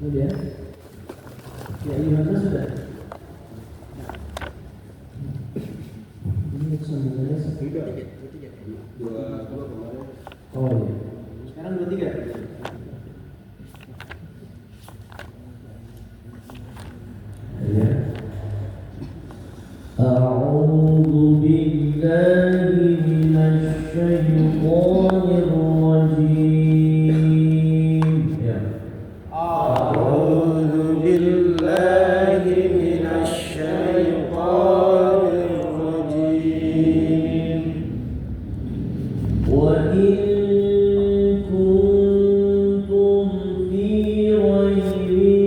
Kemudian ya Yohanes sudah. Ini sambungannya Tiga dua kemarin. Oh iya. Sekarang 23. Ya. A'udzu billahi minasy syaithanir rajim. Ya. A'udzu billahi minasy syaithanir rajim. Wa in kuntum fi raybin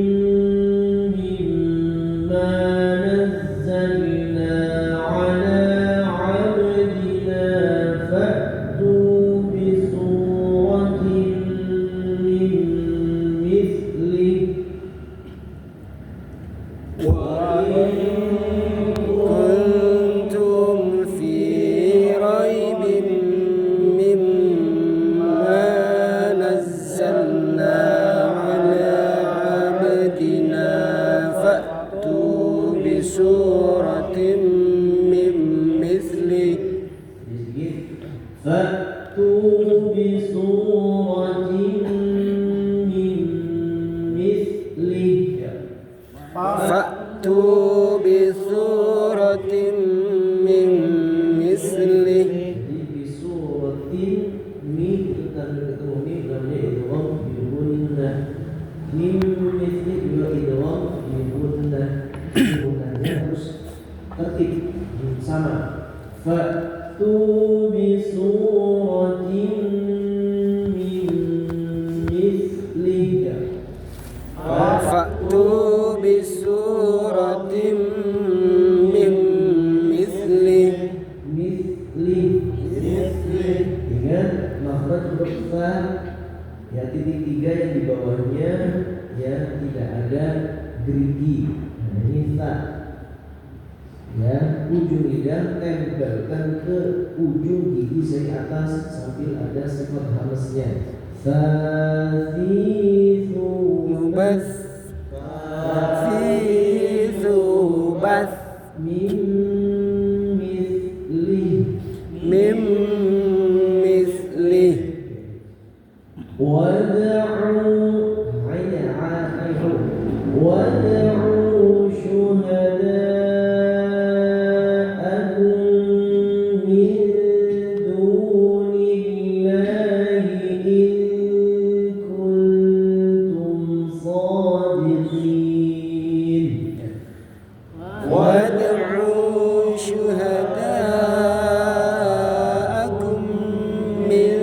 mimma nazzalna ala 'abdina fa'tu bi suratin min mithlihi وإن كنتم في ريب مما نزلنا على عبدنا فأتوا بسورة من مثله فأتوا بسورة من مثله فأتوا بسورة من مثله bisuratin min kita ketemu min namanya idgham bigunna min misli juga idgham bigunna gunnanya harus tertib sama fa'tu bisuratin min mislihi فأتوا بسورة من مثله Ingat makhraj huruf fa ya titik 3 yang di bawahnya ya tidak ada gerigi. Nah, ini ta. Ya, ujung lidah tempelkan ke ujung gigi seri atas sambil ada sifat hamznya. Fasisu بث في ثوبث min misli من مثله ودعوا شهداءكم من دون الله إن كنتم صادقين وادعوا شهداءكم من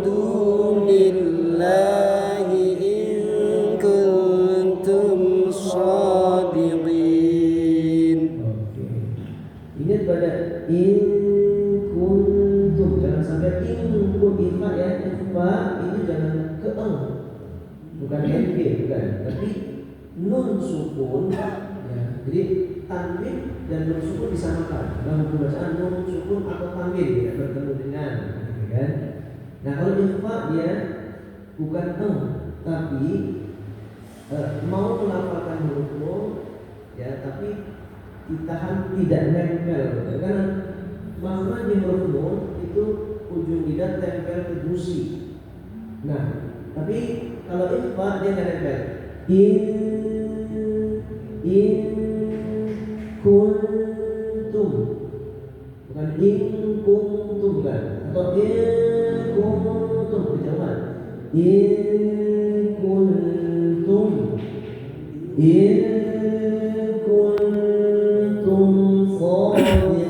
دون الله إن كنتم صادقين. Ingat pada in kuntum, jangan sampai in kun ifa ya, ifa itu jangan ke eng, bukan nb, bukan, tapi nun sukun ya. Jadi tanwin dan nun sukun disamakan dalam hukum bacaan nun sukun atau tanwin ya, bertemu dengan gitu kan. Nah kalau ifa dia bukan eng tapi mau melafalkan huruf nun ya, tapi ditahan tidak nempel karena makna di huruf nun itu ujung lidah tempel ke gusi. Nah tapi kalau ikhfa dia nggak nempel. In kuntum, bukan in kuntum kan, atau in kuntum kejauhan. In kuntum, in kuntum shadiqin.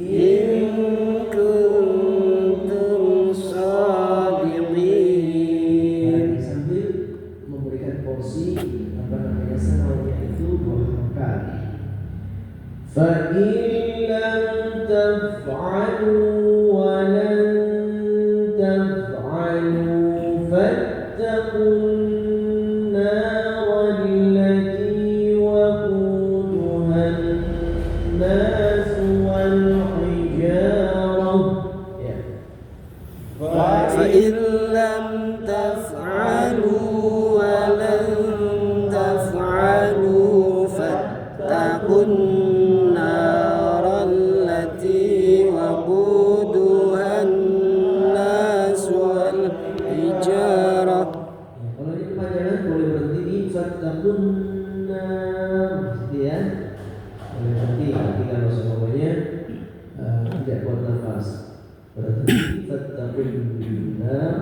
إن كنتم صادقين. Sambil memberikan porsi apa namanya sanawnya itu makan. Fa in lam taf'alu wa lan taf'alu فإن لم تفعلوا ولن تفعلوا فاتقوا النار التي وقودها الناس والحجارة. Kalau ini pelajaran boleh berhenti di fattaqun nar, ya. Boleh berhenti tapi kalau semuanya tidak kuat nafas. Berhenti fattaqun nar,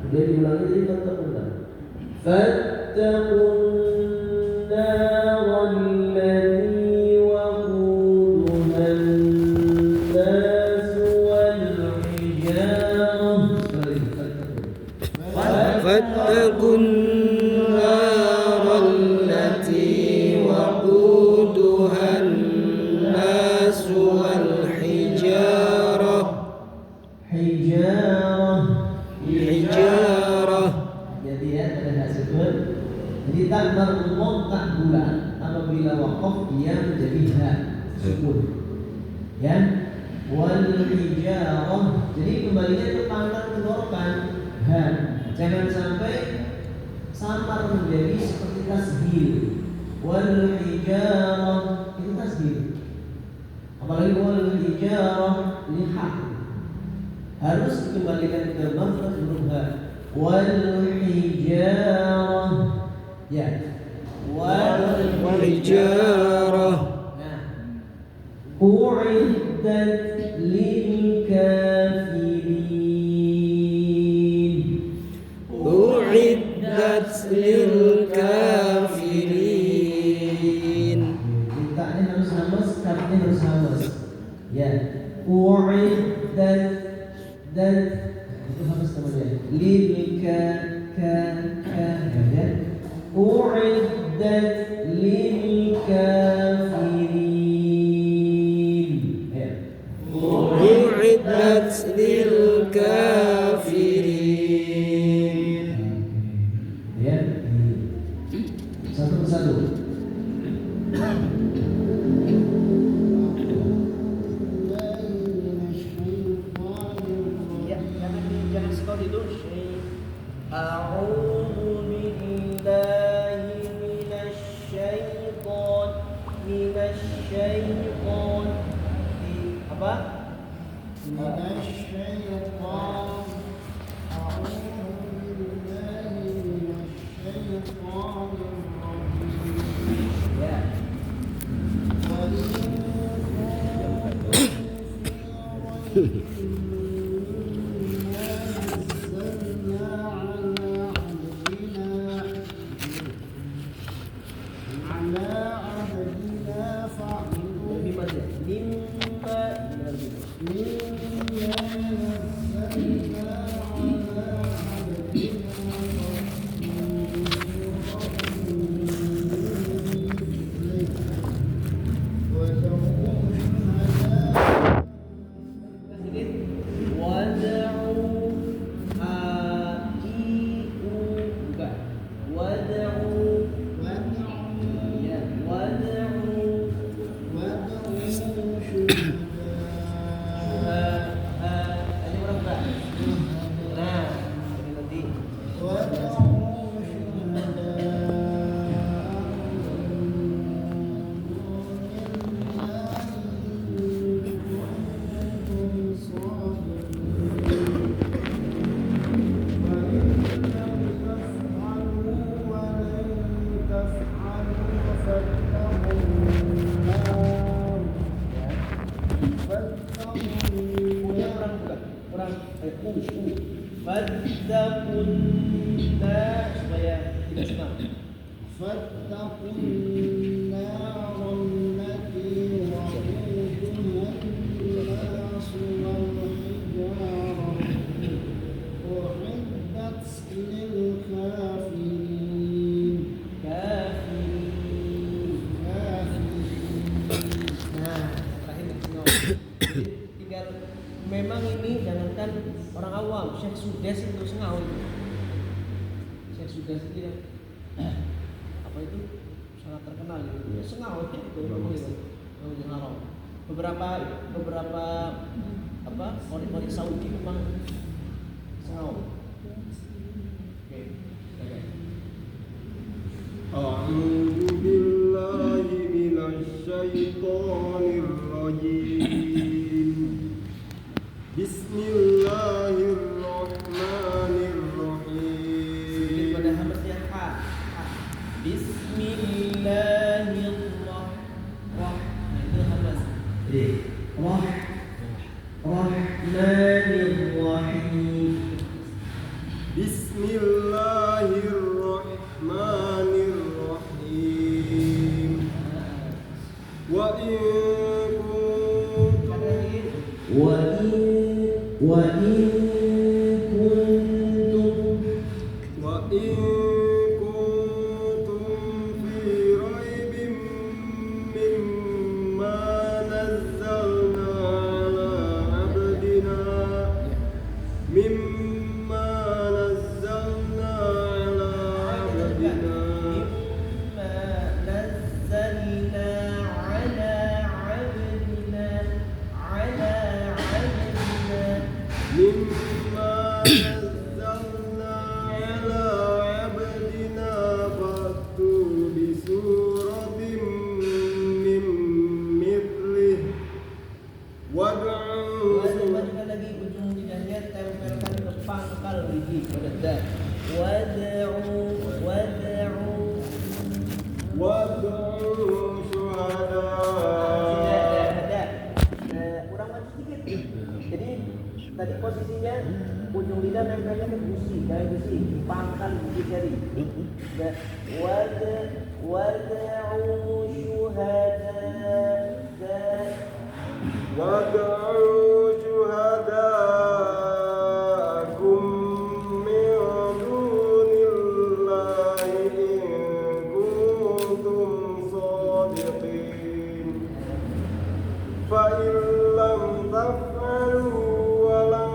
kemudian diulangi jadi fattaqun nar. Fattaqun nar allati waquduha an-nas wal hijarah. فاتقوا النار التي وقودها الناس والحجارة. حجارة. Jadi ya ada hasilkan. Jadi takbar umum tak bulan. Apabila wakaf dia menjadi ha sukun. Ya. Wal hijarah. Jadi kembalinya ke pangkat tenggorokan ha. Jangan sampai samar menjadi seperti tasbih. Wal hijarah itu tasbih. Apalagi wal hijarah ini hak. Harus dikembalikan ke maf'ul huruf ha. Wal hijarah. Ya. Wal hijarah. U'iddat lil kafirin. U'iddat lil kafirin. Taknya harus hamas, kafnya harus hamas. Ya. U'iddat dan itu hamas namanya. Lil ka ya. U'iddat lil kafirin. Ya. U'iddat lil kafirin. Ya. Satu persatu. Jangan sekali dulu. A'udzu billahi minasyaiton. Apa? Minasyaiton. A'udzu billahi minasyaitonir rajim. Ya. Fattakunna supaya tidak senang. Fattaqun nar allati waquduha an-nas wal hijarah. U'iddat lil kafirin. Nah, terakhir di sini. Tinggal memang ini jangankan orang awam, Syekh Sudes itu sengau itu. Syekh Sudes itu yang apa itu sangat terkenal gitu. Ya sengau itu memang itu. Beberapa apa orang Saudi memang مما نزلنا على عبدنا مما نزلنا على عبدنا فأتوا بسورة من مثله وادعوا Baca lagi ujung lidahnya tempelkan ke pangkal gigi pada dal. Wad'u وادعوا شهداء ada. Kurang maju sedikit. Jadi tadi posisinya ujung lidah nempelnya ke gusi, dari gusi, pangkal gigi jari. Wad'u syuhada. وادعوا شهداءكم من دون الله إن كنتم صادقين فإن لم تفعلوا ولن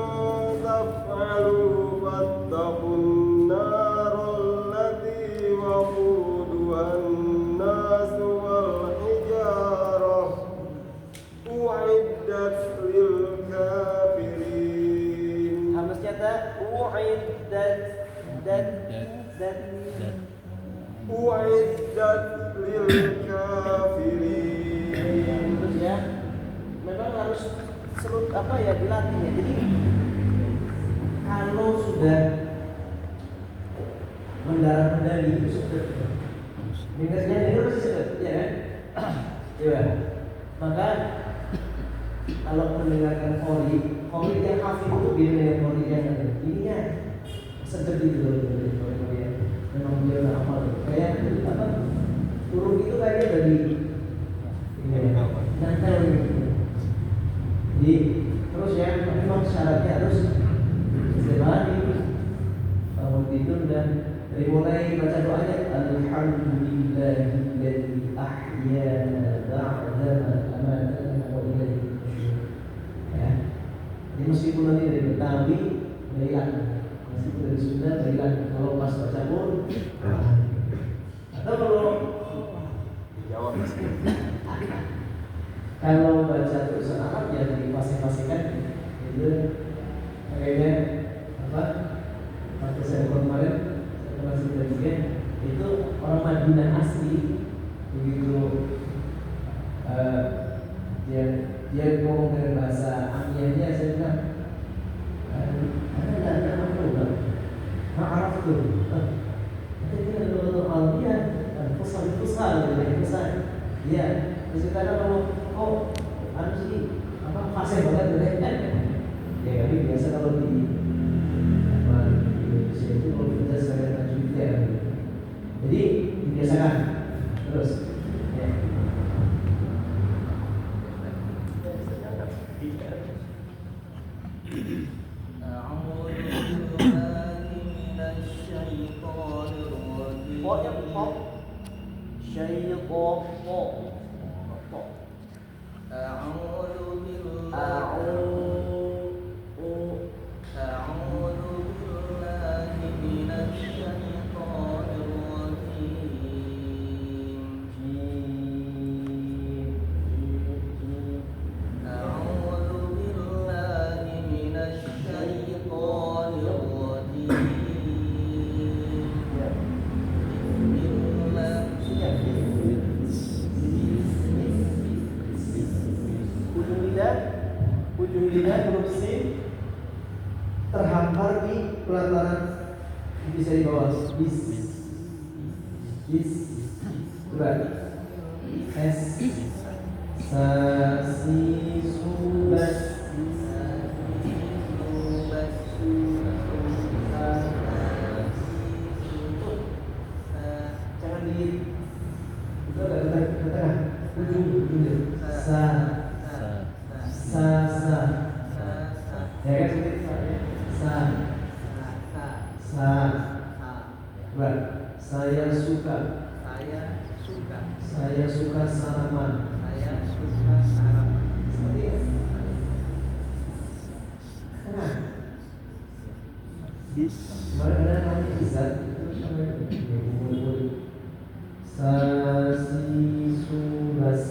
تفعلوا فاتقوا النار التي وقودها الناس والحجارة أعدت للكافرين. Harus kata uiddat أعدت للكافرين. terus ya. Memang harus dilatih ya. Jadi Kalau sudah mendarat medali itu sudah dengarnya itu masih sedap, ya kan? Iya. Maka kalau mendengarkan khori yang hafid itu beda dengan khori yang ada. Ininya sedap gitu loh, khori yang memang dia udah hafal. Kayak apa? Huruf itu kayaknya dari ini nempel gitu. Jadi terus ya memang syaratnya harus istirahat bangun tidur dan dari mulai baca doanya alhamdulillahilladzi ahyana ba'da ma amatana wa ilaihi nusyur. Ya. Jadi meskipun nanti dari Betawi Thailand, meskipun dari Sunda Thailand, kalau pas baca pun atau kalau baca tulisan Arab ya dipasang-pasangkan itu kayaknya apa? Waktu saya kemarin saya masih juga itu orang Madinah asli begitu dia ngomong dengan bahasa Amiyahnya saya bilang ada apa Arab tuh itu ada Aliyah dan pusat ya terus kalau anu sih apa fase banget kan ya tapi biasa kalau di Indonesia itu kalau kita sebagai tajwid ya jadi dibiasakan terus ya. Ujung lidah huruf sin terhampar di pelataran bisa di bawah bis berat s sa si su bas jangan di itu ada ke tengah ujung sa ya kan sa berat saya suka sarapan seperti itu. Nah, Kemarin ada namanya Izat. Sasisubas.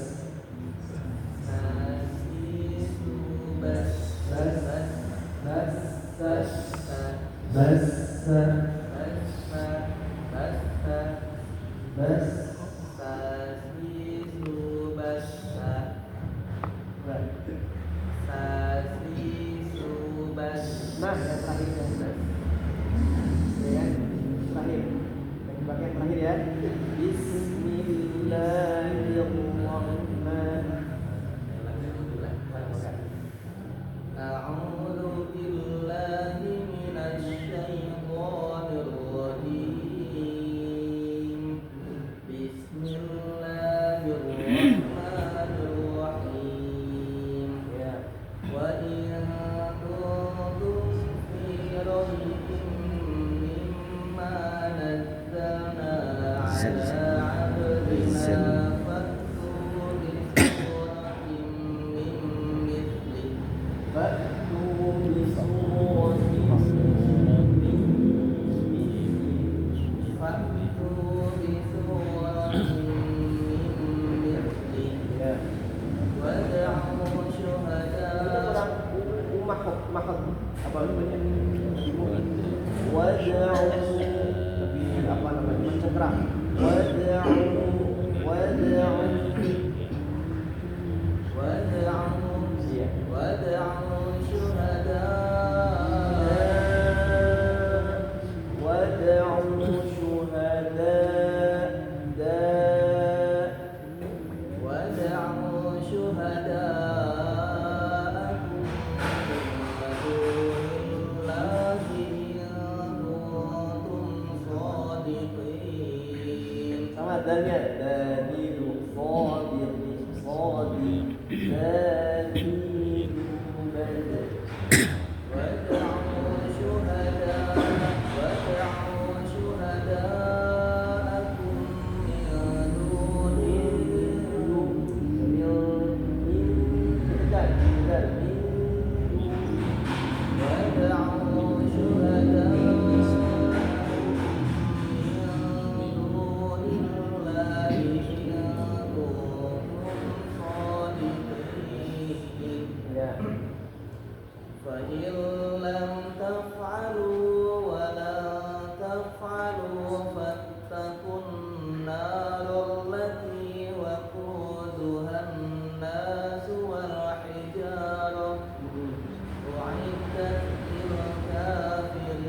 Nah, yang terakhir yang benar. Ya, terakhir. Yang bagian terakhir ya. Bismillahirrahmanirrahim. A'udzu billahi minasy syaithanir rajim. Bismillahirrahmanirrahim. Ya. Wa in kuntum fi raybin mimma nazzalna ala 'abdina fa'tu bi suratin min mithlihi Fa'tu bi suratin min fa'tu bi suratin min mithlihi ya. wad'u syuhada Mahal apa namanya? Wad'u lebih apa namanya? Mencengkeram. Wad'u iya. wad'u syuhada Wad'u syuhada wad'u syuhada'akum min dunillahi in kuntum shadiqin. sama dalnya dalilu shadiq dalilu badal wad'u syuhada'akum min فإن لم تفعلوا ولن تفعلوا فاتقوا النار التي وقودها الناس والحجارة أعدت للكافرين.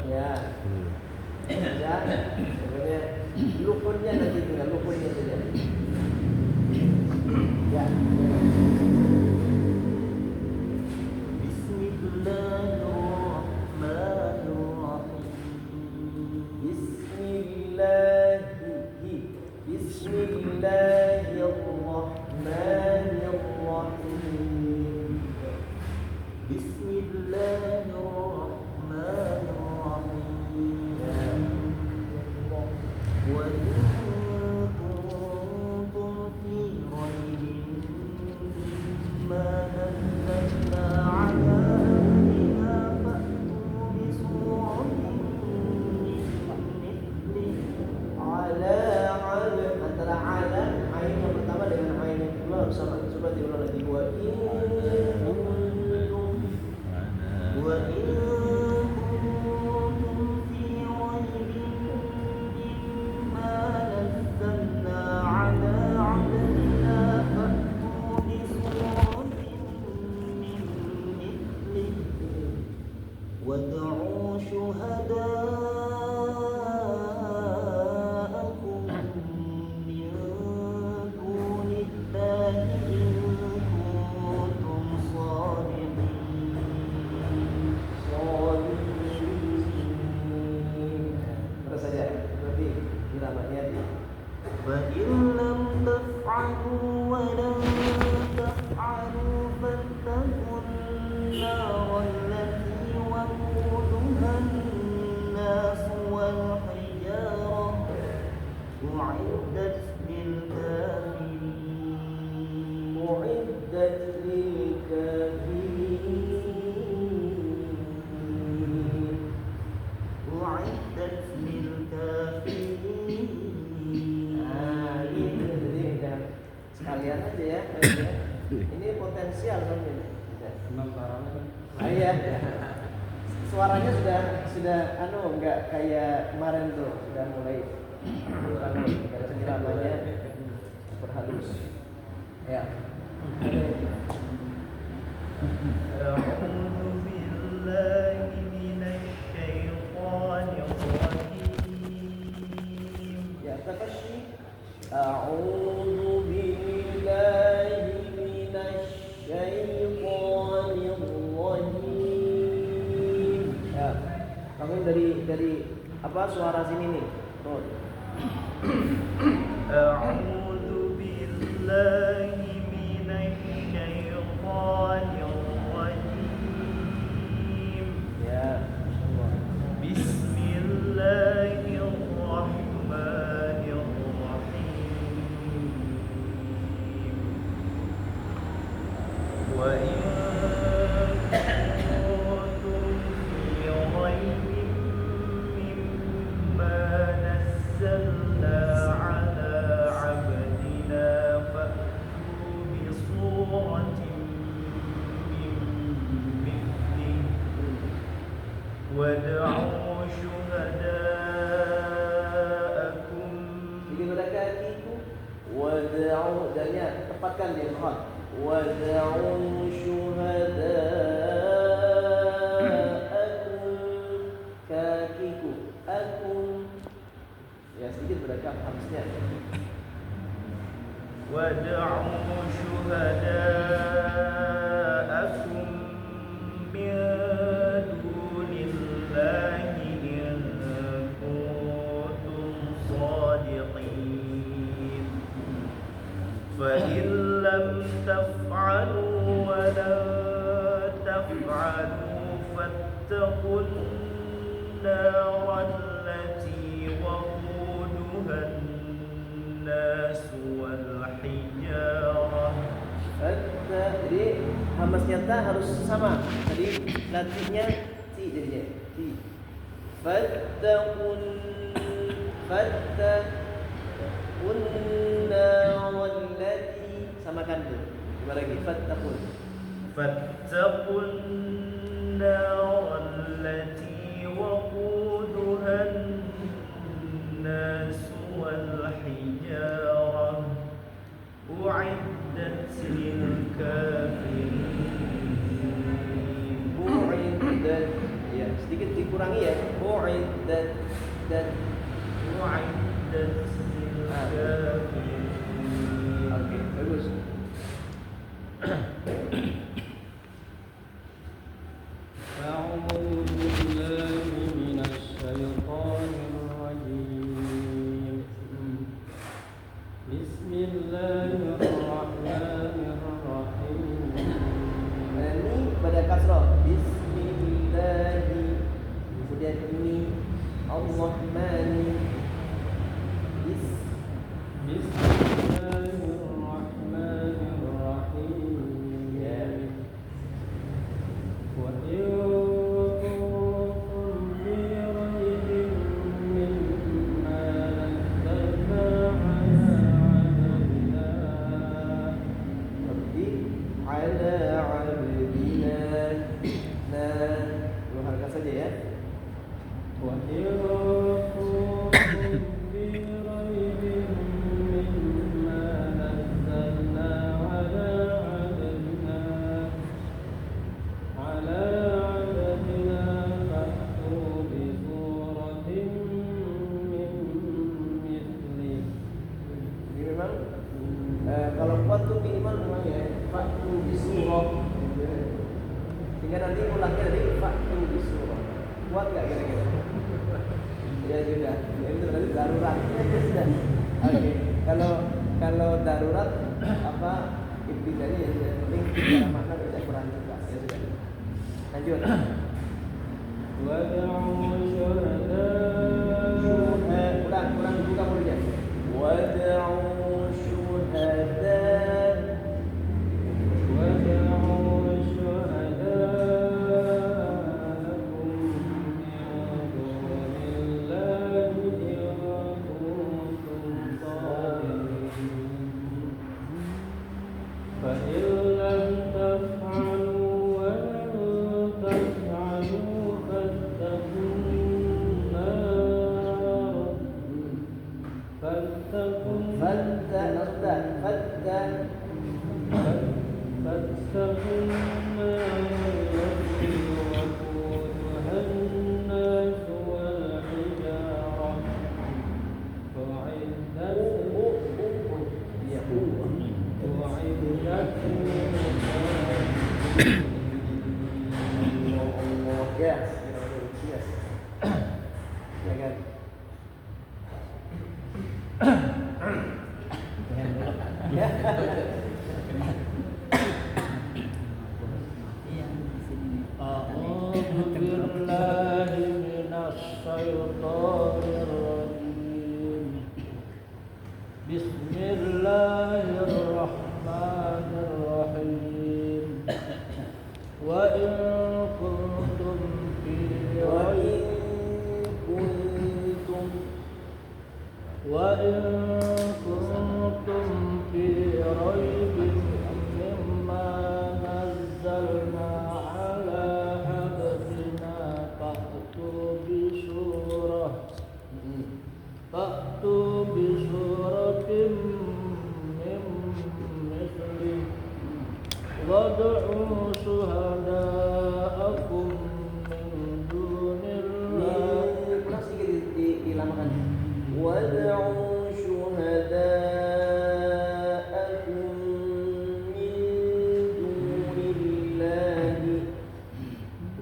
ya. Ya, sebenarnya lukunnya nanti tinggal lukunnya saja. Ya. وادعوا شهداءكم من دون الله إن كنتم صادقين. Terus saja, berarti namanya فإن لم تفعلوا ولن تفعلوا فاتقوا النار التي وقودها الناس Suaranya sudah enggak kayak kemarin tuh, sudah mulai karena iramanya berhalus. Ya. أعوذ بالله من الشيطان الرجيم. Ya, tafasyi. A'udzu billahi minasy syaithanir rajim. Ya. Kamu dari apa suara sini nih? Terus. أعوذ بالله من الشيطان الرجيم. Ya. بسم الله الرحمن الرحيم. وإن كنتم في ريب مما نزلنا على عبدنا فأتوا بصورة من مثله وادعوا شهداءكم. Jadi pada kakiku wada'u dannya tepatkan dia hot. Wada'u syuhada'akum kakiku akum. Ya sedikit pada kaf habisnya. وادعوا شهداءكم من دون الله إن كنتم صادقين فإن لم تفعلوا ولن تفعلوا فاتقوا النار التي وقودها الناس والحجارة. Jadi hamasnya ta harus sama. Tadi latihnya ti jadinya ti. Fattaqun narallati samakan tuh. Coba lagi fattaqun. فاتقوا النار التي وقودها الناس والحجارة أعدت للكافرين. Uiddat. Ya, sedikit dikurangi ya. Uiddat dan أعدت للكافرين. oke, bagus. أعوذ بالله من الشيطان الرجيم. بسم الله الرحمن الرحيم. Ini pada kasrah. Bismillahi. Kemudian ini Ar-Rahmani. بسم الله الرحمن الرحيم. وإن كنتم في ريب مما نزلنا على عبدنا Seperti ala abdina. Nah, dua harga saja ya. وإن كنتم في ريب مما نزلنا على عبدنا فأتوا بسورة من مثله. Jadi memang kalau kuat tuh minimal memang ya faktu bisurah. Sehingga nanti ulangnya dari faktu bisurah. Kuat nggak kira-kira? Ya sudah. Ya itu berarti darurat. Ya sudah. Oke. Kalau darurat apa ibtidai ya sudah. Penting secara makna tidak kurang juga. Ya sudah. Lanjut. وادعوا شهداء Ulang dulu kamu aja. Wad'u syuhada. وادعوا شهداءكم من دون الله إن كنتم صادقين فإن لم تفعلوا ولن تفعلوا langsung dah. Fattah. فاتقوا النار التي وقودها الناس والحجارة أعدت Yes. Yes. Ya kan? أعوذ بالله من الشيطان الرجيم بسم الله الرحمن الرحيم وإن كنتم في ريب مما نزلنا على عبدنا فأتوا بسورة من مثله وادعوا شهداءكم من دون الله Kurang sedikit dilamakan. Wad'u syuhada'akum min dunillahi.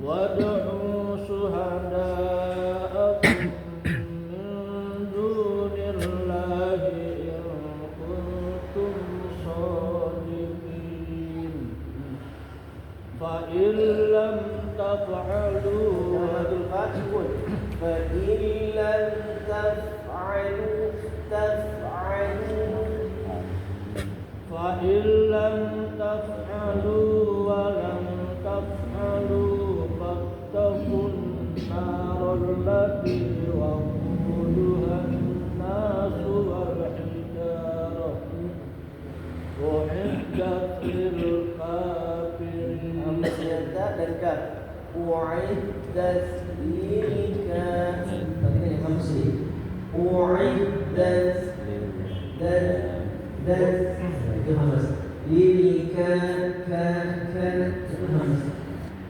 وادعوا شهداءكم من دون الله إن كنتم صادقين فإن لم تفعلوا فإن لم تفعلوا ولم تفعلوا فاتقوا النار التي وقودها الناس والحجارة أعدت للكافرين dan kaf. U'iddat lilkafir. Tadi kan yang hamsi. U'iddat dan itu hamas. Lilkafir itu hamas.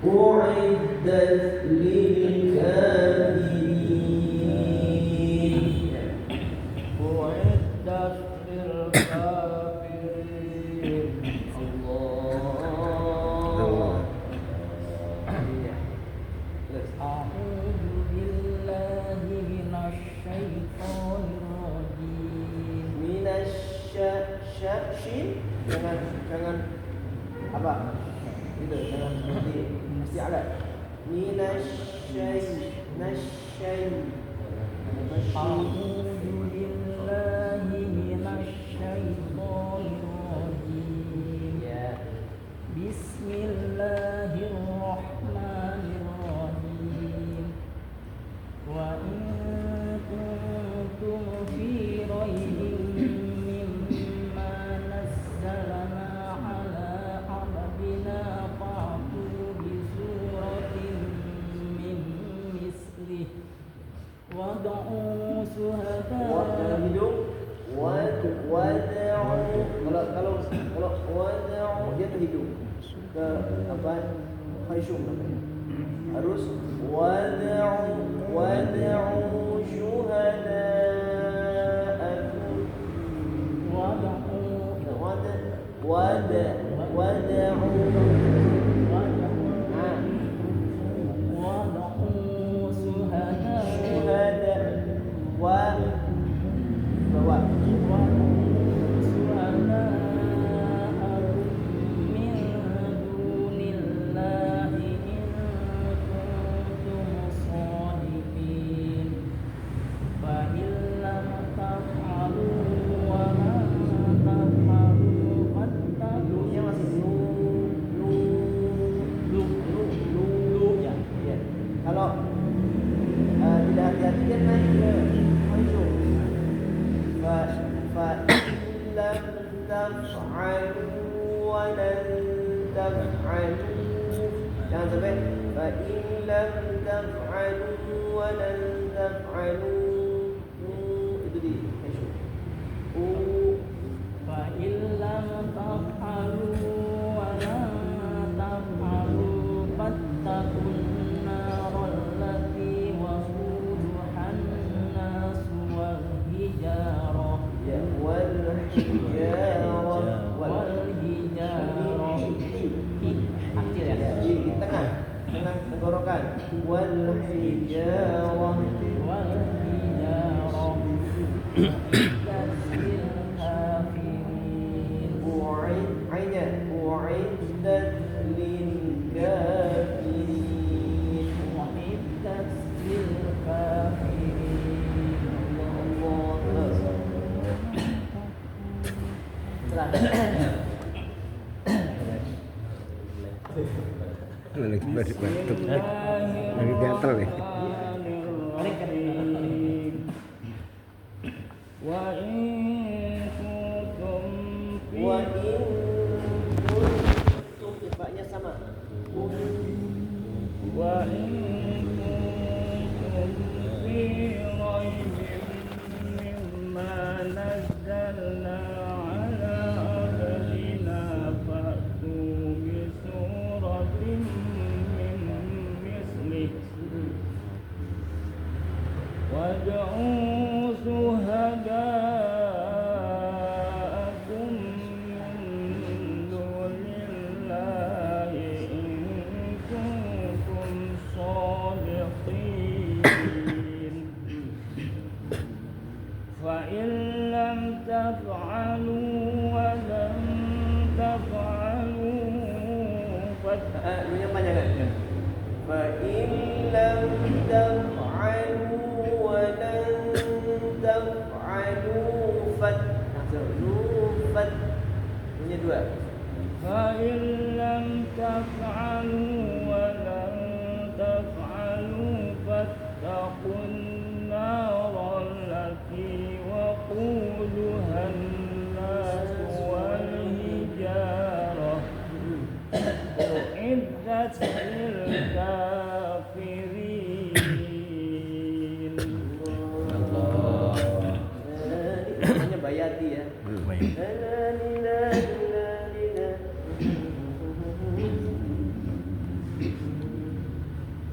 U'iddat lilkafirin. أعدت للكافرين Allah. أعوذ بالله من الشيطان الرجيم Minasy jangan apa? Itu jangan seperti mesti ada. أعوذ بالله من الشيطان الرجيم Ya. بسم الله الرحمن الرحيم وإن كنتم في ريب مما نزلنا على عبدنا فأتوا بسورة من مثله وادعوا Dalam hidung kalau wad'u dia ke hidung ke apa khayshum namanya harus wad'u syuhada'akum Kalau tidak hati-hati dia naik ke khayshum. Fa lam taf'alu wa lan taf'alu. Jangan sampai fa lam taf'alu wa lan taf'alu. Itu di khayshum. والحجارة والحجارة أعدت للكافرين أعدت للكافرين أعدت للكافرين Lagi batuk. Lagi gatel nih. Wa in kuntum fi Wa in kuntum Ikhfa'nya sama wa in kuntum fi raibin mimma nazzalna ala abdina fa'tu bi suratin min mislih wad'u شهداءكم من دون الله إن كنتم صادقين فإن لم تفعلوا ولن تفعلوا Yang panjang kan? فإن لم تفعلوا ولن تفعلوا punya dua. فإن لم تفعلوا ولن تفعلوا فاتقوا النار التي وقودها الناس والحجارة أعدت للكافرين. Namanya Bayati ya.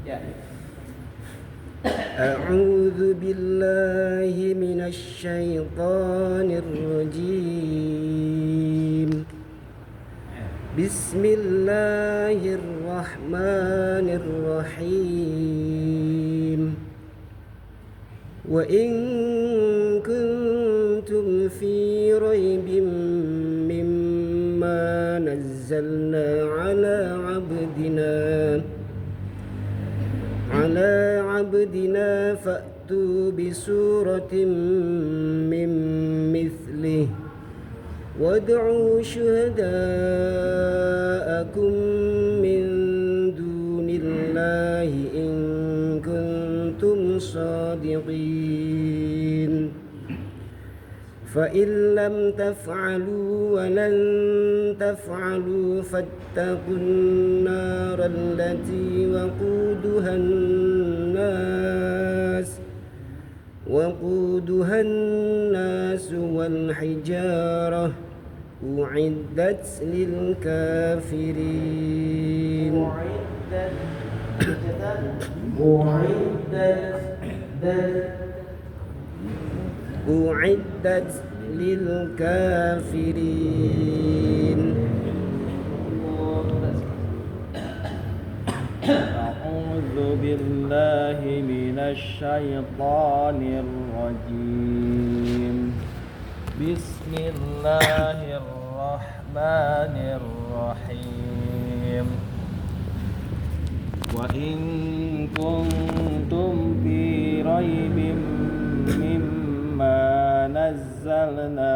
Ya. أعوذ بالله من الشيطان الرجيم بسم الله الرحمن الرحيم وإن كنتم في ريب مما نزلنا على عبدنا فأتوا بسورة من مثله وادعوا شهداءكم من دون الله إن كنتم صادقين فإن لم تفعلوا ولن تفعلوا فاتقوا النار التي وقودها الناس والحجارة أعدت للكافرين أعدت للكافرين. أعوذ بالله من الشيطان الرجيم بسم الله الرحمن الرحيم وإن كنتم في ريب مما نزلنا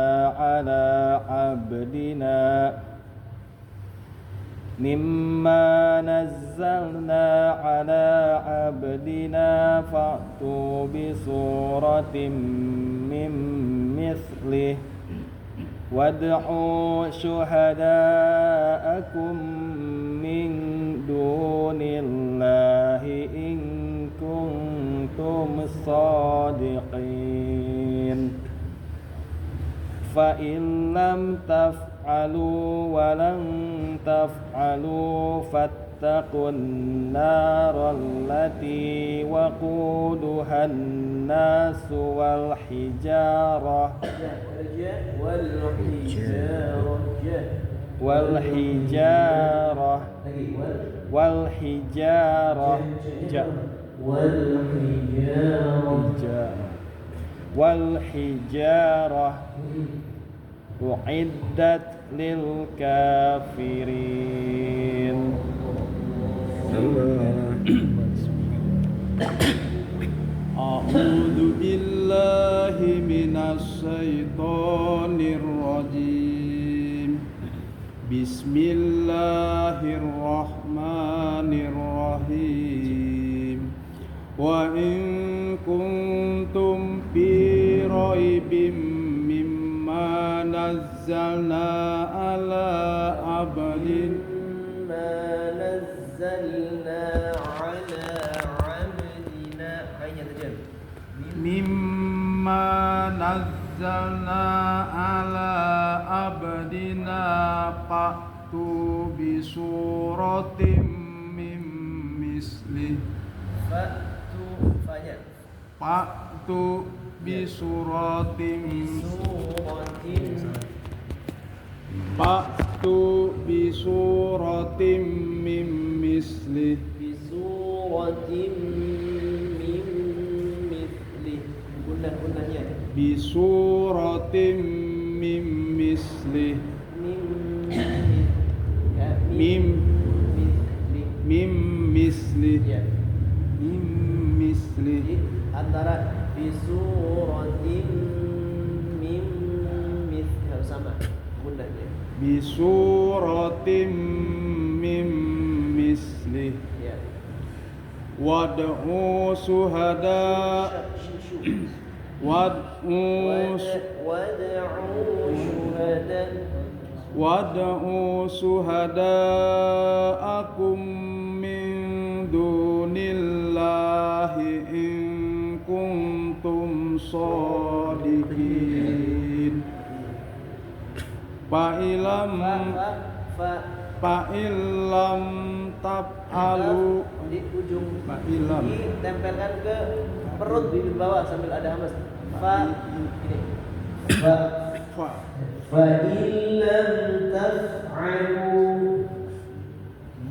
على عبدنا فأتوا بسورة من مثله وادعوا شهداءكم من دون الله إن كنتم صادقين فإن لم تفعلوا ولن تفعلوا فاتقوا النار التي وقودها الناس والحجارة wal hijarah Lagi wal hijarah wal hijarah. wal hijarah uiddat lil kafirin. A'udzu billahi minasy syaithanir rajim. Bismillahirrahmanirrahim. Wa in kuntum fi raibim mimma nazzalna ala abdin ما نزلنا على عبدنا أين تجد mimma nazzalna ala abdina fa'tu bi suratim mim mislih fa'tu bi suratim fa'tu bi suratim mim mislih بسورة من مثله gundah-gundahnya bi suratim mim mislih mim mim mislih ya mim mislih jadi antara bisuratin mim harus sama gundahnya bi suratim mim mislih ya wad'u suhada wad'u suhada'akum min dunillahi in kuntum shadiqin fa'ilam taf'alu di ujung fa'ilam ditempelkan ke perut di bawah sambil ada hamas ini فإن لم تفعلوا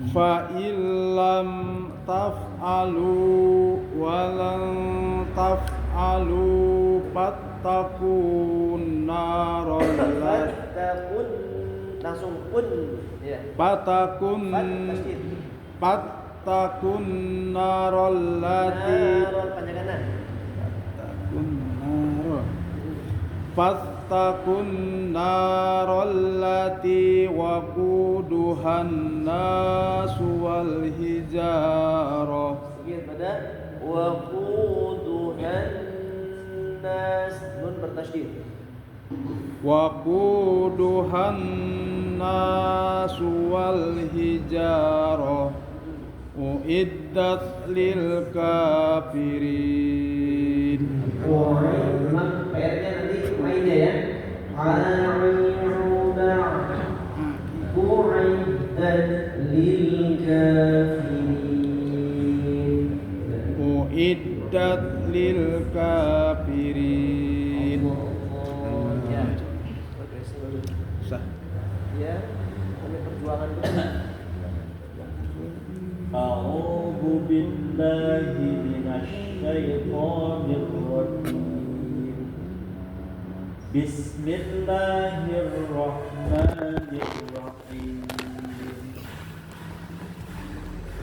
fa'ilam taf'alu walan taf'alu fattaqun narol fatakun langsung pun ya fatakun tasdid fattaqun narol lati narol panjang kanan fattaqun narol lati waquduhan nasu wal hijarah sedikit pada waquduhan nas nun bertasydid waquduhan nasu wal hijarah uiddat lil kafirin. memang PR-nya nanti mainnya ya. Uiddat lil kafirin. Uiddat lil kafirin. ya oke Sah. ya kami perjuangan dulu أعوذ بالله من الشيطان الرجيم بسم الله الرحمن الرحيم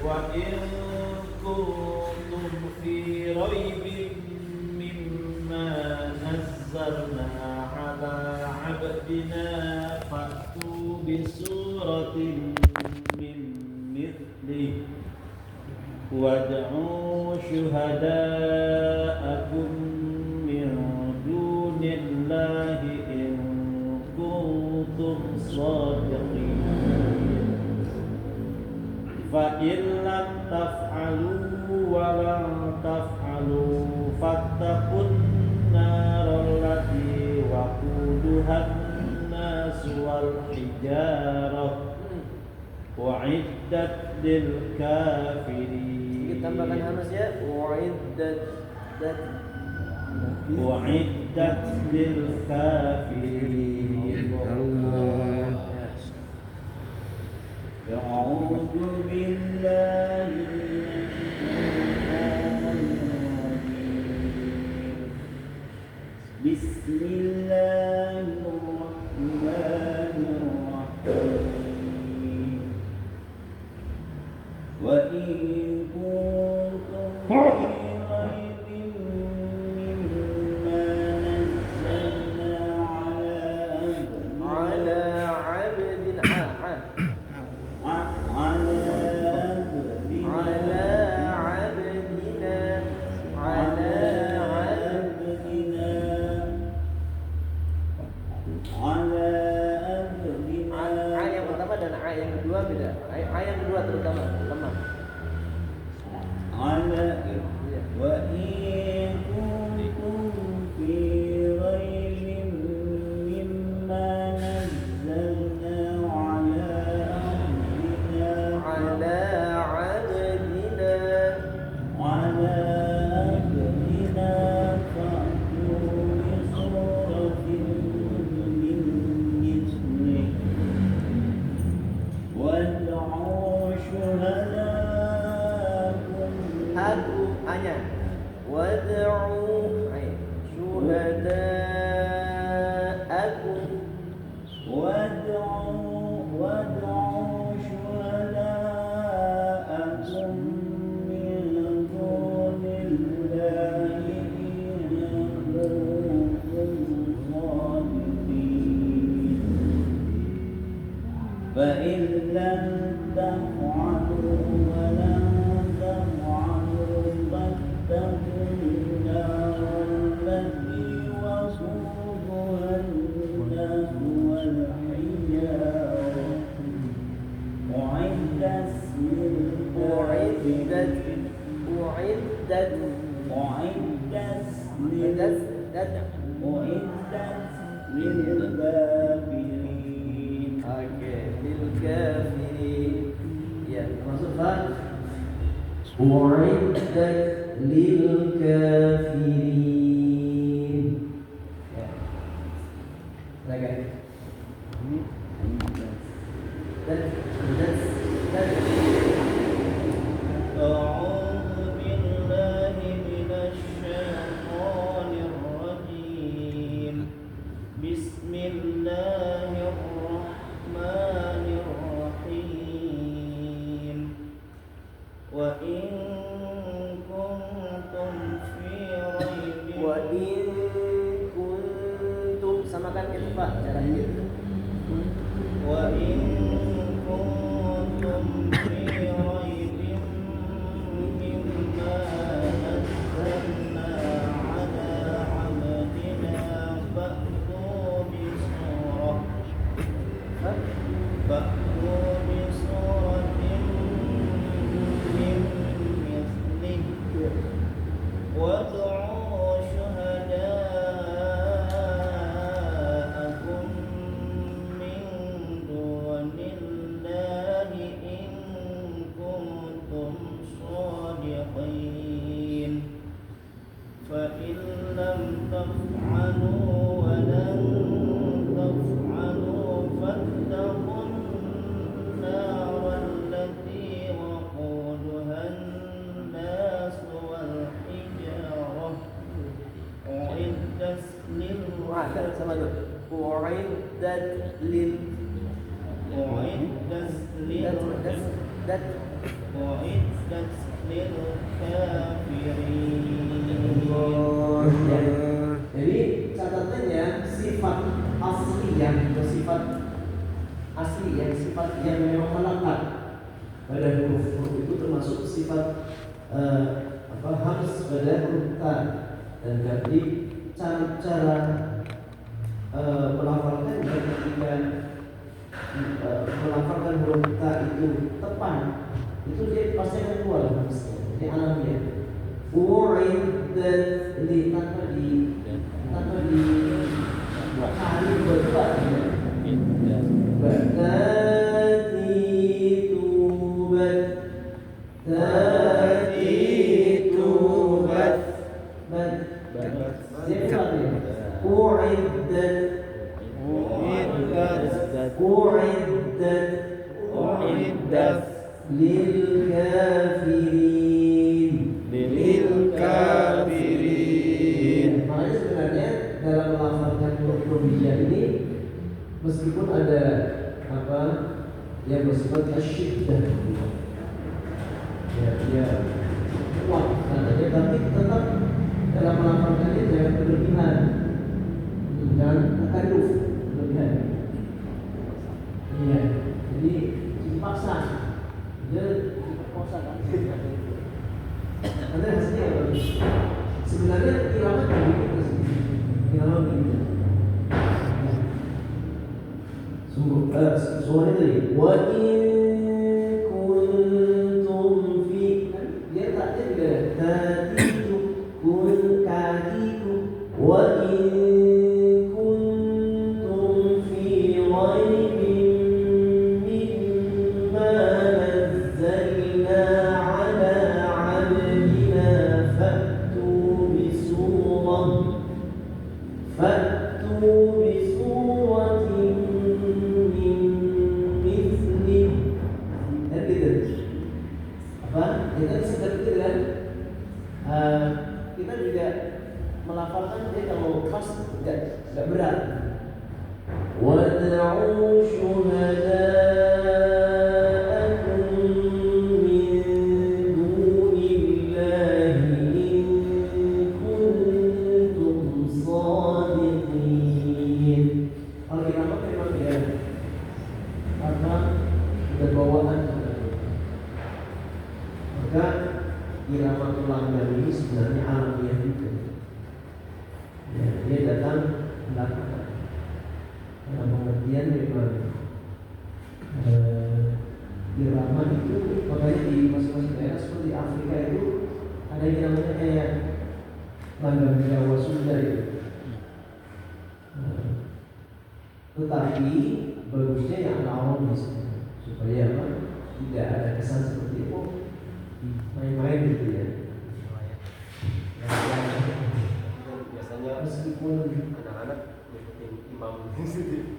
وإن كنتم في ريب مما نزلنا على عبدنا فأتوا بسورة من مثله وادعوا شهداءكم من دون الله إن كنتم صادقين فإن لم تفعلوا ولن تفعلوا فاتقوا النار التي وقودها الناس والحجارة أعدت للكافرين kita tambahkan hamas ya uiddat أعدت للكافرين أعوذ بالله من الشيطان الرجيم بسم الله الرحمن الرحيم وإن كنتم في ريب مما نزلنا على عبدنا على A yang pertama dan A yang kedua beda. A yang kedua terutama lemah. وإن كنتم في ريب مما نزلنا على عبدنا فأتوا بسورة من مثله وادعوا شهداءكم Aku hanya wad'u syuhada'akum وادعوا شهداءكم من دون الله إن كنتم صادقين فإن لم تفعلوا ولن تفعلوا فاتقوا النار التي وقودها الناس والحجارة أعدت للكافرين. Oke, lil kafirin. Ya, termasuk fa U'iddat lil kafirin. Ya. Lagi. Dan أعوذ بالله من الشيطان الرجيم بسم الله الرحمن الرحيم وإن كنتم في ريب wa in kuntum samakan itfa cara gitu. وإن كنتم في ريب مما نزلنا على عبدنا فأتوا بسورة من مثله وادعوا شهداءكم من دون الله إن كنتم صادقين فإن لم تفعلوا ولن تفعلوا فاتقوا النار التي وقودها الناس والحجارة أعدت Wa'adat sama tuh. U'iddat lil أعدت dat للكافرين. Jadi catatannya sifat asliyah atau sifat asli yang sifat yang memang melekat pada huruf itu termasuk sifat harus pada huruf ta, dan jadi cara melafalkannya ketika melafalkan huruf ta itu tepat, itu dia pasti akan keluar harusnya. Jadi alamiah. U'iddat li tanpa di kali berbuat mendapatkan provizia ini meskipun ada apa yang bersifat asyiddah, ya dia kuat katanya, tapi tetap dalam melafalkannya jangan berlebihan dan takalluf berlebihan. Iya, jadi dipaksa, dia dipaksa kan? Karena hasilnya bagus. Sebenarnya irama begitu sih, irama begitu. Sungguh, suaranya tadi. Wa in kuntum fi, dia taknya juga tadiku kun kadiku. Wa in kuntum fi ghaibin mimma nazzalna ala abdina fa'tu bisuratin min mithlih. Dan gitu. Apa? Kita seperti itu kan? Kita juga melafalkan dia kalau pas tidak berat. Wad'u syuhada'akum min dunillahi in kuntum shadiqin. Kalau irama memang ya karena berbawaan, maka irama tulang ini sebenarnya alamiah juga. Ya, dia datang belakangan. Dalam pengertian memang irama itu, makanya di masing-masing daerah seperti Afrika itu ada yang namanya kayak langgam Jawa Sunda itu. Tetapi bagusnya yang awam di sana supaya apa? Tidak ada kesan seperti main-main gitu ya. Biasanya Meskipun anak-anak ngikutin imam.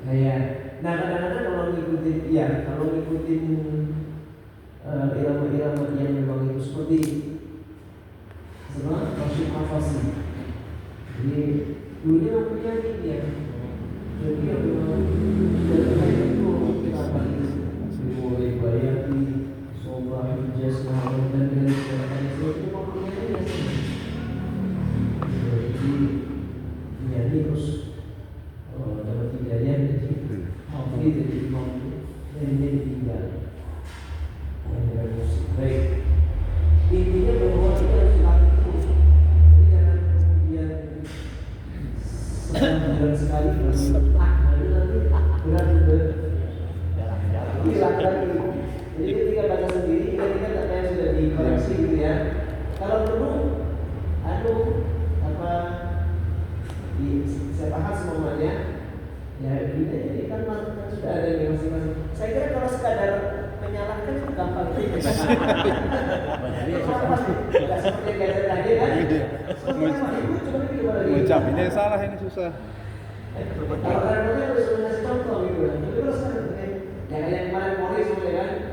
kayak, nah kadang-kadang kalau ngikutin, ya kalau ngikutin irama-irama yang memang itu seperti sebenarnya Rasul Hafasi. Jadi dulunya punya ini ya. Jadi yang memang sudah itu kita balik mulai bayati, sobat, hijaz, dan sebagainya itu mempunyai ya. Jadi ini terus dapat hidayah jadi hafid jadi imam dan ini ditinggal. Baik, intinya bahwa kita harus dilatih terus. Jadi jangan kemudian sebulan sekali nanti berat juga. Hilang lagi. Jadi ketika baca sendiri, ketika data yang sudah dikoreksi gitu ya. Kalau perlu, saya paham semuanya. Ya gitu ya. Jadi kan sudah ada yang masing-masing. Saya kira kalau sekadar menyalahkan itu gampang. Tidak seperti yang kata tadi kan. Ngucapinnya salah, ini susah. Kalau kadang-kadang harus ngasih contoh gitu kan. Jadi terus kan yang kemarin Morris gitu kan.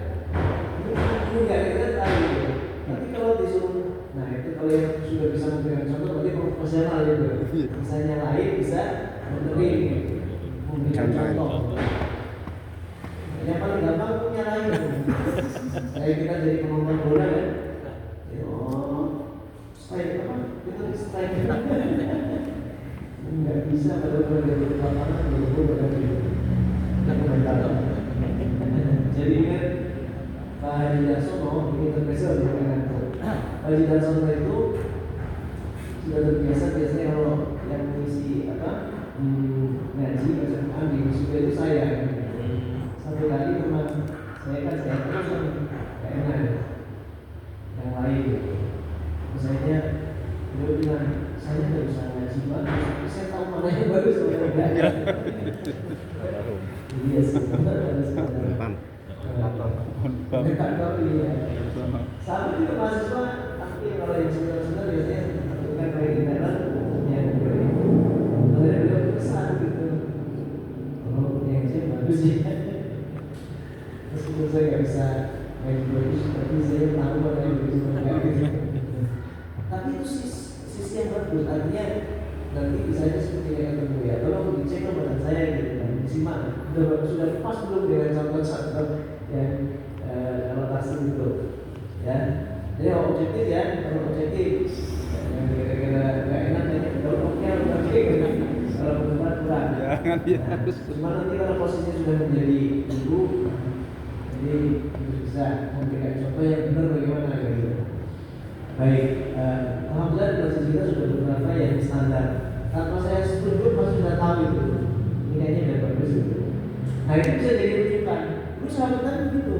Ini nggak kita tahu gitu. Tapi kalau disuruh, nah itu kalau yang sudah bisa memberikan contoh berarti profesional gitu. Bisa nyalain, bisa memberikan contoh. Yang paling gampang itu nyalain. Kayak kita jadi penonton bola kan. Strike apa? Kita strike. Nggak bisa benar-benar dari lapangan benar-benar dari komentar. Jadi kan Pak Haji Darsono ini terbiasa di Medan. Pak Haji Darsono itu sudah terbiasa biasanya kalau yang mengisi ngaji baca Quran di musola itu saya. Satu kali teman saya terus kayaknya yang lain. Misalnya dia bilang saya nggak bisa ngaji banget, saya tahu mana yang bagus mana yang enggak. Iya sebenarnya. Dekat kali ya. Sama juga mahasiswa, tapi kalau yang sebentar biasanya bukan kayak internet yang kalau dia pesan gitu. Kalau yang saya bagus ya. Meskipun saya nggak bisa main bagus, tapi saya tahu mana yang bagus mana yang enggak. Tapi itu sisi yang bagus, artinya nanti misalnya seperti yang ketemu ya, tolong dicek badan saya gitu kan, disimak sudah pas belum dengan contoh-contoh yang anotasi itu ya. Jadi objektif ya, kalau objektif yang kira-kira nggak enak ya, kalau oke kalau benar kurang. Jangan ya. Cuma nanti kalau posisinya sudah menjadi guru, jadi bisa memberikan contoh yang benar bagaimana gitu. Baik, alhamdulillah di masjid kita sudah beberapa yang standar. Tanpa saya sebut masih sudah tahu itu. Ini kayaknya udah bagus itu. Nah itu bisa jadi rujukan. Dulu sahabat Nabi begitu.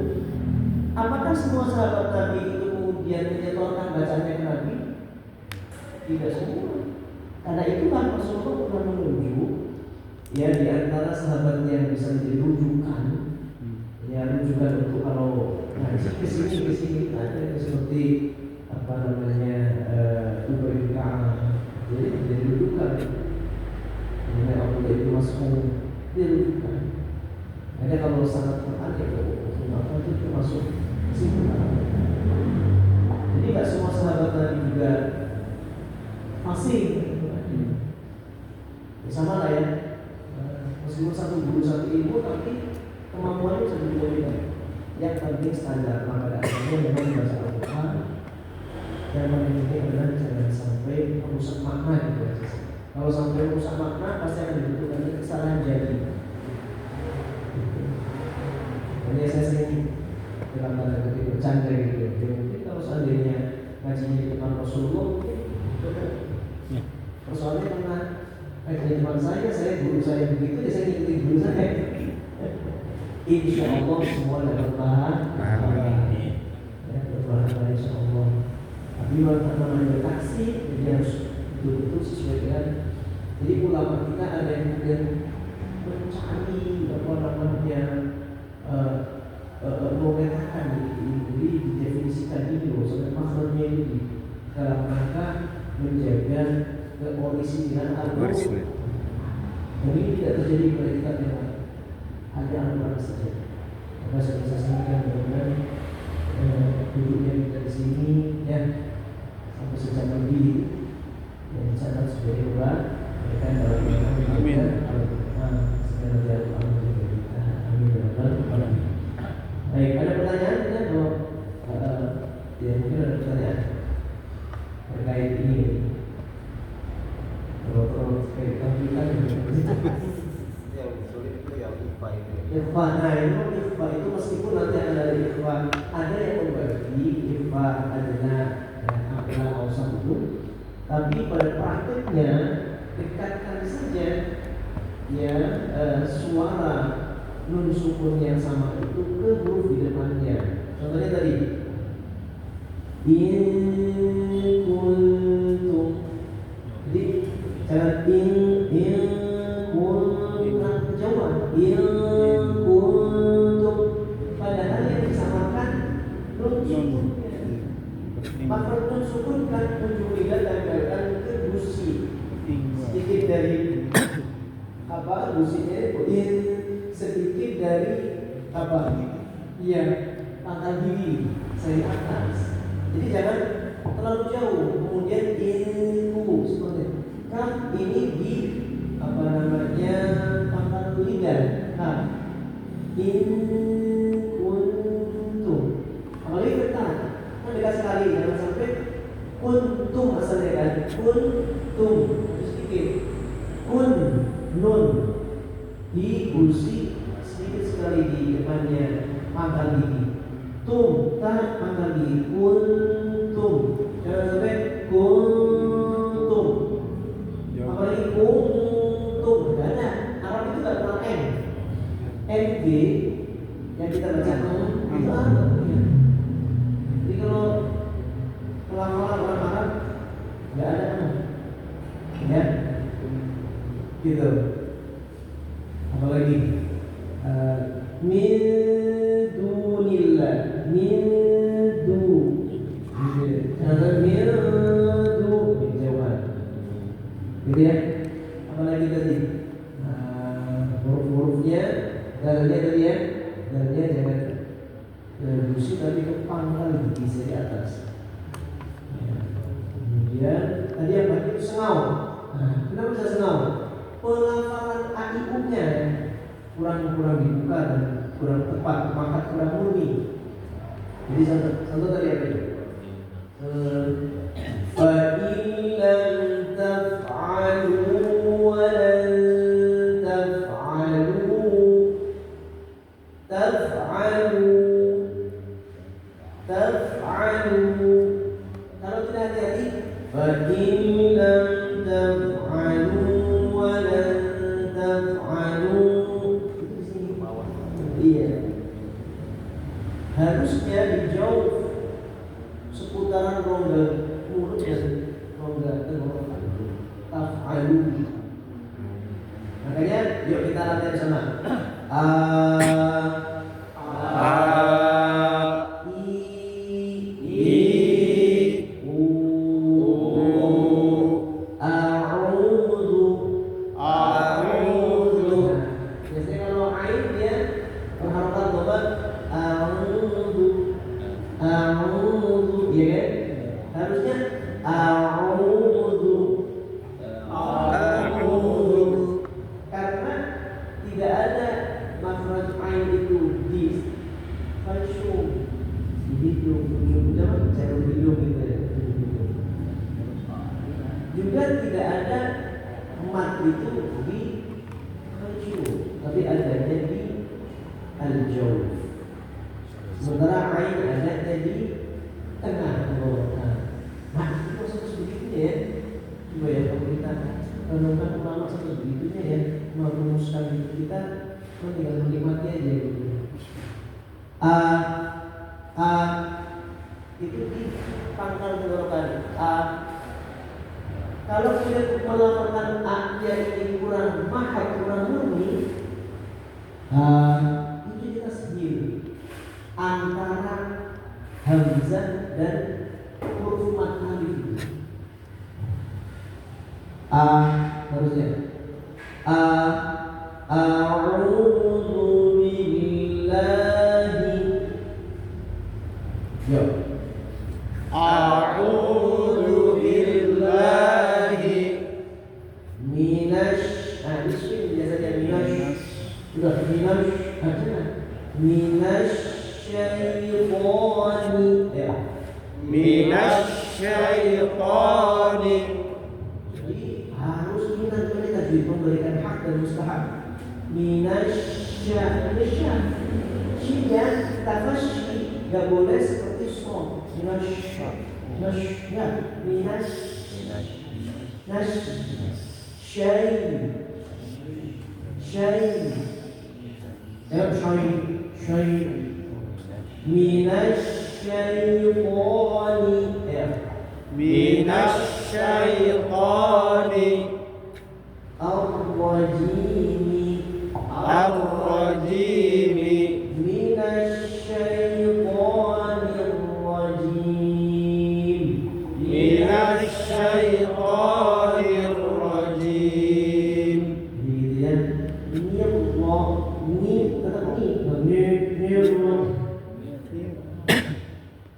Apakah semua sahabat Nabi itu kemudian menyetorkan bacanya ke Nabi? Tidak semua. Karena itu kan Rasulullah pernah menunjuk ya di antara sahabat yang bisa menjadi rujukan. Ya rujukan untuk kalau ngaji kesini ada seperti apa namanya Ubay bin Ka'ab. Jadi menjadi rujukan. Kemudian Abdullah bin Mas'ud dia rujukan. Ada kalau sangat Quran ya maka itu termasuk kesimpulan. Jadi nggak semua sahabat Nabi juga fasih. Sama lah ya. Meskipun satu guru satu ilmu tapi kemampuannya bisa berbeda. Yang penting standar maka dasarnya memang membaca Al-Quran. Yang paling penting adalah jangan sampai merusak makna gitu. Kalau sampai merusak makna pasti akan dibutuhkan kesalahan jadi. Jadi saya sering dalam tanda kutip bercanda gitu. Jadi mungkin kalau seandainya ngajinya di depan Rasulullah, persoalannya karena di depan saya guru saya begitu, ya saya ngikutin guru saya. Insya Allah semua dapat pahala. Ya, berpahala insya Allah. Tapi namanya taksi, jadi harus betul-betul sesuai dengan. Jadi ulama kita ada yang kemudian mencari apa namanya memetakan jadi didefinisikan ini loh sampai makhluknya ini dalam rangka menjaga keoriginalan al-Quran. Dan ini tidak terjadi pada kitab yang lain. Ada aturan saja. Maka saya bisa sampaikan dengan duduknya kita di sini ya sampai sejam lebih yang dicatat sebagai berat. Mereka dalam Amin. segala jalan juga kita. Amin ya rabbal alamin. Baik, ada pertanyaan tidak? Ya mungkin ada pertanyaan terkait ini. Kalau terkait komputer Yang sulit itu yang IPA itu. ikhfa, nah ikhfa itu meskipun nanti ada ikhfa, ada yang membagi ikhfa adalah akla ausat itu, tapi pada prakteknya dekatkan saja ya suara nun sukun yang sama itu ke huruf di depannya. Contohnya tadi in kuntum, jadi jangan in kuntum jawab in kuntum, padahal yang disamakan nun sukunnya. Maka nun sukun kan menjulikan dan ke gusi sedikit dari apa gusinya in sedikit dari apa? Iya, pangkal gigi saya atas. Jadi jangan terlalu jauh. Kemudian ilmu seperti kan ini di apa namanya pangkal lidah. Nah, in kuntum. Apalagi ketat, kan dekat sekali. Jangan sampai kuntum asalnya kan. Kuntum sedikit. Kun nun di kursi sedikit sekali di depannya pangkal gigi. Tum tak pangkal gigi. Kuntum jangan sampai kuntum. Apalagi kuntum tidak ada. Arab itu tidak pernah n. NG yang kita baca itu ada. Jadi kalau pelan-pelan orang Arab tidak ada ya gitu. Apalagi min dunillah min du ada min du jawab gitu ya. Apalagi tadi huruf-hurufnya dalnya tadi ya, dalnya jangan busuk tapi ke pangkal gigi di atas ya. Kemudian tadi apa itu sengau Kenapa bisa sengau? Pelafalan aiunya kurang dibuka dan kurang tepat, maka kurang murni. Jadi satu tadi apa itu? فَإِن لَّمْ تَفْعَلُوا وَلَن تَفْعَلُوا kalau tidak hati-hati فَإِن لَّمْ تَفْعَلُوا وَلَن تَفْعَلُوا itu di sini bawah. Iya. Harusnya dijauh seputaran rongga mulut dan rongga tenggorokan. Taf'alu. Makanya yuk kita latihan sama. Biasanya kalau ain dia mengharapkan dobat a'udzu, ya kan? Harusnya a'udzu. Karena tidak ada makhraj ain itu di fasyum, di hidung, cara hidung gitu ya. Juga tidak ada mat itu di fasyum, tapi adanya di al-jawf. Sementara ain adanya di tengah tenggorokan. Nah, itu proses begitunya ya. Coba ya kalau kita renungkan ulama sampai begitunya ya, merumuskan hidup kita, tinggal menikmati aja gitu. Itu di pangkal tenggorokan. Kalau kita melakukan yang ini kurang mahal, kurang murni, itu kita sendiri antara hamzah dan huruf mad alif. Harusnya a'udzu billahi. Yo. A'udzu billahi minasy. Ini biasanya minasy. Sudah minasy aja. Minasyaitani. Ya. Minasyaitani. Jadi harus kita tadi memberikan hak dan mustahab. Minasya. Syinya tafasyi gak boleh seperti som. Minasya. Minasyaitani. Ar-rajimi. Minasyaitonirrajim. Gitu ya. Ini yang Allah, ini tetap ini.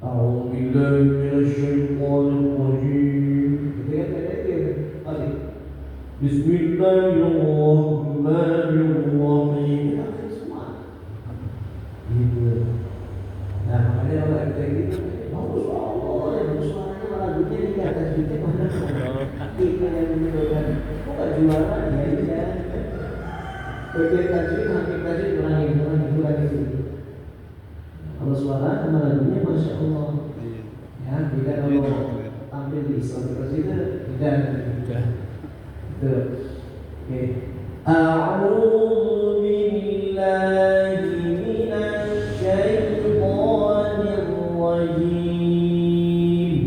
A'udzubillahi minasyaitonirrajim. Gitu ya, tadi. Bismillahirrahmanirrahim. Kita semua. Gitu. Nah, makanya kalau kita gitu, bagus suaranya malah dunia di atas dunia mana? Itu yang menunjukkan, kok gak juara ya ini ya. Bagian tajwid, hampir tajwid kurangi. Kalau suara sama lagunya Masya Allah. Ya, beda kalau tampil di Islam itu beda. Oke. A'udzu billahi minasyaitonir rajim.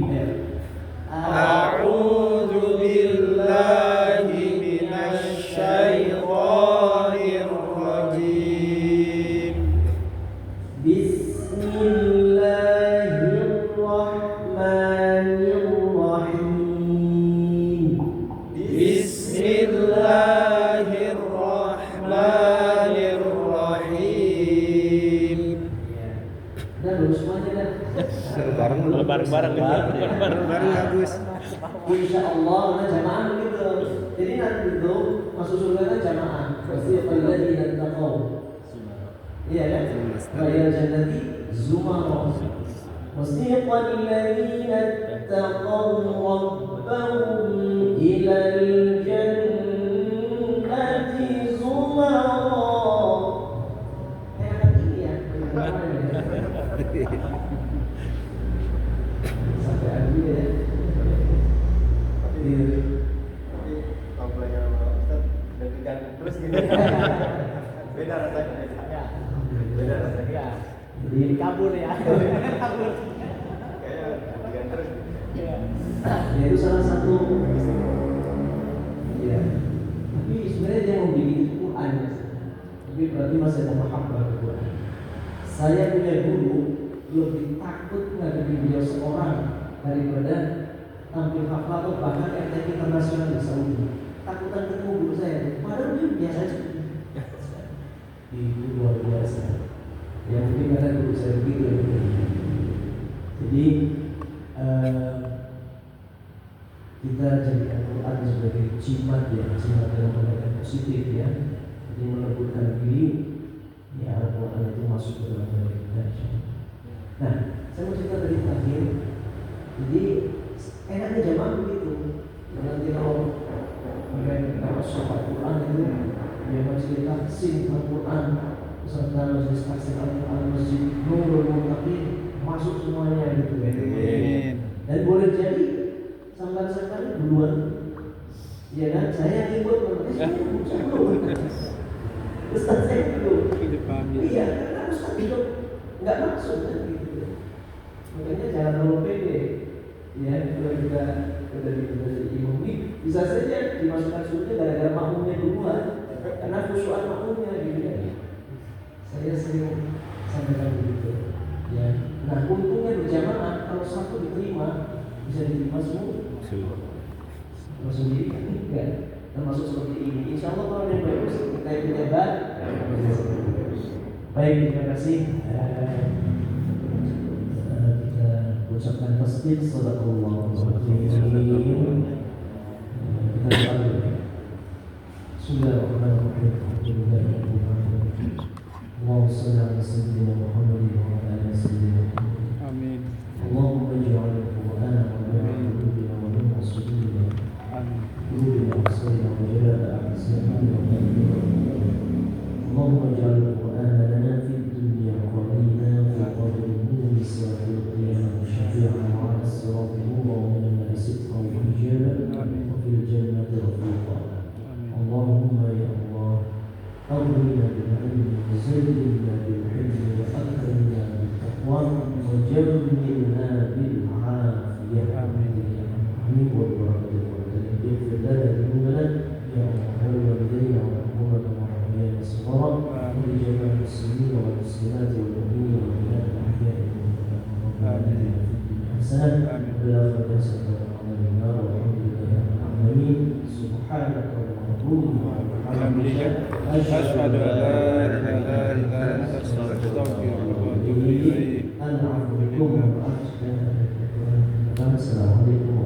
A'udzu billahi minasyaitonir rajim. Bismillahirrahmanirrahim. Bismillahirrahmanirrahim. Dan lulus semuanya kan? Bareng-bareng. Bareng-bareng. Bareng-bareng bagus. insya Allah karena jamaah begitu. Jadi nanti itu masuk surga kan jamaah. Wasiqal ladzina taqaw. Iya kan? Ila jannati zumara. Wasiqal ladzina taqaw rabbahum ila jannati zumara. Enak ini ya. Sampai hari ya. Tapi kalau belajar sama Ustaz deg-degan terus gitu. Beda rasanya. Beda rasanya. Jadi kabur ya. Kabur. Kayaknya deg-degan terus. Ya itu salah satu. Ya. Tapi sebenarnya dia mau bikin itu Quran. Tapi berarti masih ada mahabbah ke Quran. Saya punya guru lebih takut menghadapi beliau seorang daripada tampil hafal atau bahkan MTQ internasional di Saudi. Takutan ketemu guru saya. Padahal dia biasa aja. Itu luar biasa. Ya mungkin karena guru saya begitu. Jadi kita jadikan Quran sebagai jimat ya, jimat dalam pengertian positif ya. Jadi menegurkan diri. Ya Al-Quran itu masuk ke dalam diri kita. Nah, saya mau cerita dari terakhir. Jadi enaknya jamaah begitu. Nanti kalau mereka sholat Quran itu dia masjid taksim Al-Quran serta majelis taksim Al-Quran masjid Nurul Muttaqin masuk semuanya gitu ya. Dan boleh jadi sampai duluan. Ya kan, saya ikut sebelum. Ustaz saya belum. Iya, karena Ustaz belum nggak maksud kan gitu. Makanya jangan terlalu pede. Ya, kalau kita dari imam ini bisa saja dimasukkan surga gara-gara makmumnya duluan, karena khusyuan makmumnya gitu ya. Saya sering sampaikan begitu. Ya, nah untungnya berjamaah kalau satu diterima bisa diterima semua. Kalau sendiri kan enggak. Termasuk seperti ini. Insya Allah kalau yang bagus kita ikut hebat. Baik, terima kasih. Kita ucapkan tasbih sadaqallahu alazim. Kita doa. Bismillahirrahmanirrahim. Allahumma shalli ala sayyidina Muhammad wa ala ali sayyidina Muhammad. Amin. Allahumma ij'al al-Qur'ana wa min qulubina wa min qulubina. Amin. قلوبنا وأبصارنا وجلاء أحزاننا اللهم اجعل القرآن لنا في الدنيا قرينا في القبر مونسا في القيامة شفيعا وعلى الصراط نورا ومن النار صدقا وحجابا وفي الجنة رفيقا اللهم يا الله أغننا بالعلم وزينا بالحلم وأكرمنا بالتقوى وجملنا بالعافية آمين والبركة اغفر لنا ذنوبنا يا الله ولوالدينا والأمة والرحمن صغارا ولجميع المسلمين والمسلمات والمؤمنين والمؤمنات الأحياء منهم والأموات في الدنيا حسنة وبالآخرة حسنة وقنا النار والحمد لله رب العالمين سبحانك اللهم وبحمدك أشهد أن لا إله إلا أنت أستغفرك وأتوب إليك أنا عبدكم وأخشى السلام عليكم